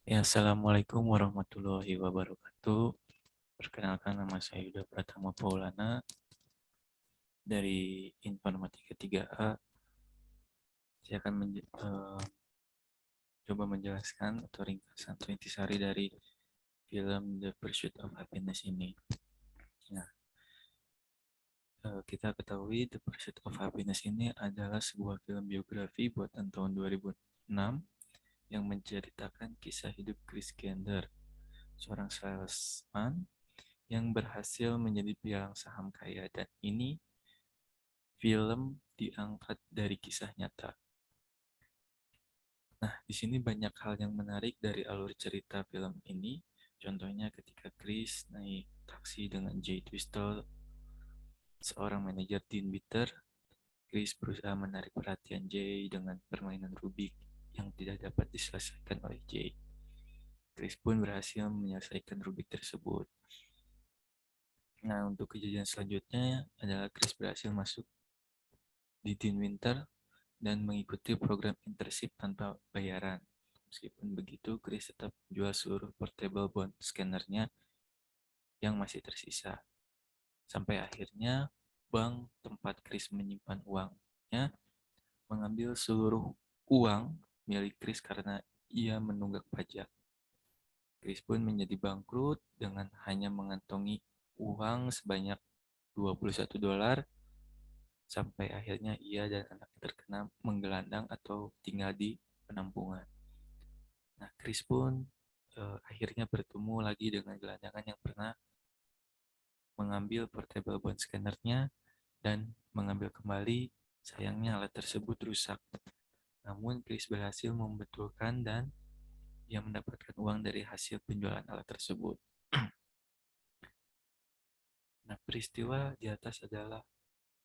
Ya, Assalamualaikum warahmatullahi wabarakatuh. Perkenalkan, nama saya Yuda Pratama Paulana dari Informatika 3A. Saya akan coba menjelaskan atau ringkasan atau intisari dari film The Pursuit of Happiness ini. Nah, kita ketahui The Pursuit of Happiness ini adalah sebuah film biografi buatan tahun 2006 yang menceritakan kisah hidup Chris Gender, seorang salesman yang berhasil menjadi pialang saham kaya, dan ini film diangkat dari kisah nyata. Nah, di sini banyak hal yang menarik dari alur cerita film ini. Contohnya ketika Chris naik taksi dengan Jay Twistle, seorang manajer Teen Bitter. Chris berusaha menarik perhatian Jay dengan permainan Rubik yang tidak dapat diselesaikan oleh Jay. Chris pun berhasil menyelesaikan Rubik tersebut. Nah, untuk kejadian selanjutnya adalah Chris berhasil masuk di Teen Winter dan mengikuti program internship tanpa bayaran. Meskipun begitu, Chris tetap jual seluruh portable bond scannernya yang masih tersisa. Sampai akhirnya, bank tempat Chris menyimpan uangnya mengambil seluruh uang milik Chris karena ia menunggak pajak. Chris pun menjadi bangkrut dengan hanya mengantongi uang sebanyak $21 sampai akhirnya ia dan anaknya terkena menggelandang atau tinggal di penampungan. Nah, Chris pun akhirnya bertemu lagi dengan gelandangan yang pernah mengambil portable bond scannernya dan mengambil kembali. Sayangnya alat tersebut rusak. Namun Chris berhasil membetulkan dan ia mendapatkan uang dari hasil penjualan alat tersebut. Nah, peristiwa di atas adalah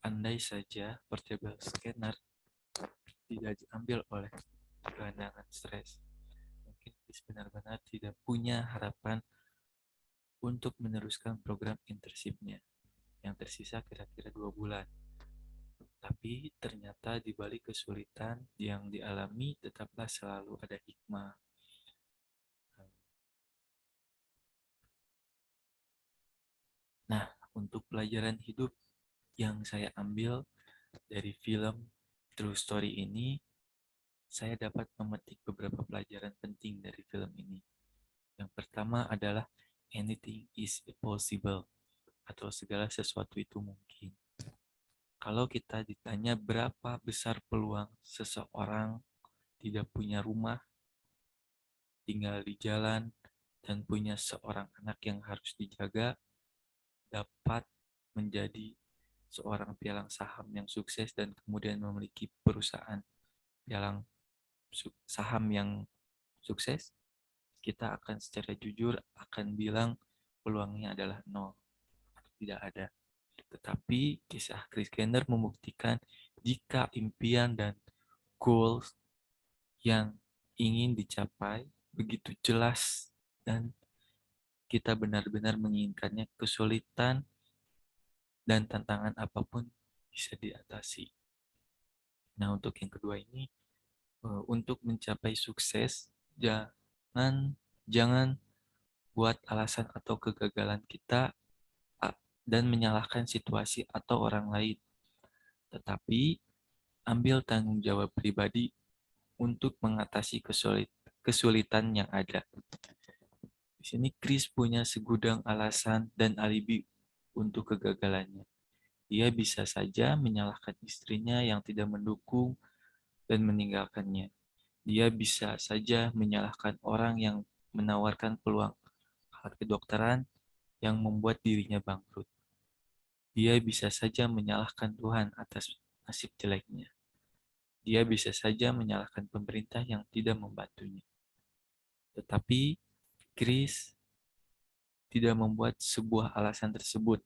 andai saja portable scanner tidak diambil oleh gelandangan stres, mungkin Chris benar-benar tidak punya harapan untuk meneruskan program internship-nya yang tersisa kira-kira 2 bulan. Tapi ternyata di balik kesulitan yang dialami tetaplah selalu ada hikmah. Nah, untuk pelajaran hidup yang saya ambil dari film True Story ini, saya dapat memetik beberapa pelajaran penting dari film ini. Yang pertama adalah anything is possible, atau segala sesuatu itu mungkin. Kalau kita ditanya berapa besar peluang seseorang tidak punya rumah, tinggal di jalan, dan punya seorang anak yang harus dijaga, dapat menjadi seorang pialang saham yang sukses dan kemudian memiliki perusahaan pialang saham yang sukses, kita akan secara jujur akan bilang peluangnya adalah nol, tidak ada. Tetapi kisah Chris Gender membuktikan jika impian dan goals yang ingin dicapai begitu jelas dan kita benar-benar menginginkannya, kesulitan dan tantangan apapun bisa diatasi. Nah, untuk yang kedua ini, untuk mencapai sukses, jangan jangan buat alasan atau kegagalan kita dan menyalahkan situasi atau orang lain, tetapi ambil tanggung jawab pribadi untuk mengatasi kesulitan yang ada. Di sini Chris punya segudang alasan dan alibi untuk kegagalannya. Dia bisa saja menyalahkan istrinya yang tidak mendukung dan meninggalkannya. Dia bisa saja menyalahkan orang yang menawarkan peluang alat kedokteran yang membuat dirinya bangkrut. Dia bisa saja menyalahkan Tuhan atas nasib jeleknya. Dia bisa saja menyalahkan pemerintah yang tidak membantunya. Tetapi Chris tidak membuat sebuah alasan tersebut.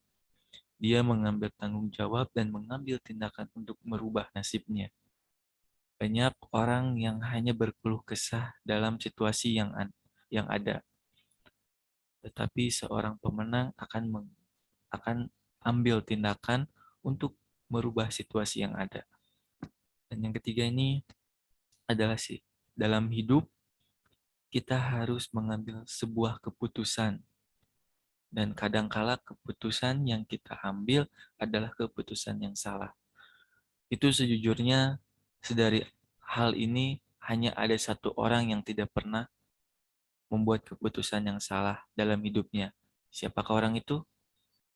Dia mengambil tanggung jawab dan mengambil tindakan untuk merubah nasibnya. Banyak orang yang hanya berkeluh kesah dalam situasi yang ada, tetapi seorang pemenang akan ambil tindakan untuk merubah situasi yang ada. Dan yang ketiga ini adalah dalam hidup kita harus mengambil sebuah keputusan. Dan kadangkala keputusan yang kita ambil adalah keputusan yang salah. Itu sejujurnya, sedari hal ini hanya ada satu orang yang tidak pernah membuat keputusan yang salah dalam hidupnya. Siapakah orang itu?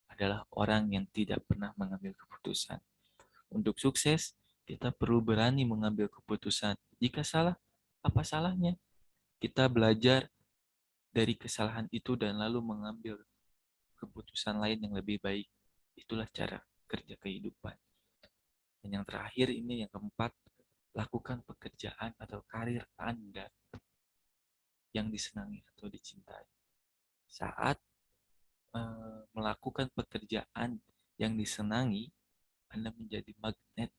Adalah orang yang tidak pernah mengambil keputusan. Untuk sukses, kita perlu berani mengambil keputusan. Jika salah, apa salahnya? Kita belajar dari kesalahan itu dan lalu mengambil keputusan lain yang lebih baik. Itulah cara kerja kehidupan. Dan yang terakhir ini, yang keempat, lakukan pekerjaan atau karir Anda yang disenangi atau dicintai. Saat melakukan pekerjaan yang disenangi, Anda menjadi magnet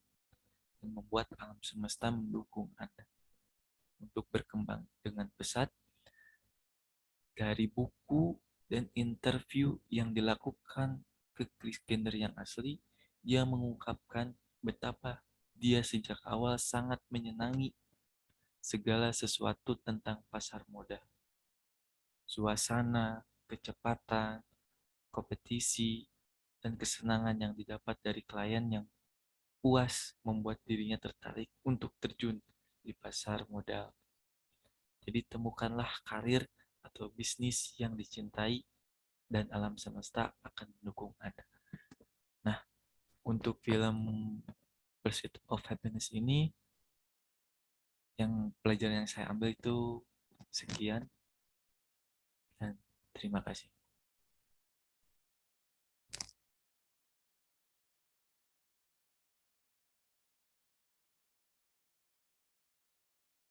dan membuat alam semesta mendukung Anda untuk berkembang dengan pesat. Dari buku dan interview yang dilakukan ke Chris Gender yang asli, dia mengungkapkan betapa dia sejak awal sangat menyenangi segala sesuatu tentang pasar modal. Suasana, kecepatan, kompetisi, dan kesenangan yang didapat dari klien yang puas membuat dirinya tertarik untuk terjun di pasar modal. Jadi temukanlah karir atau bisnis yang dicintai dan alam semesta akan mendukung Anda. Nah, untuk film Pursuit of Happiness ini, yang pelajaran yang saya ambil itu sekian, dan terima kasih.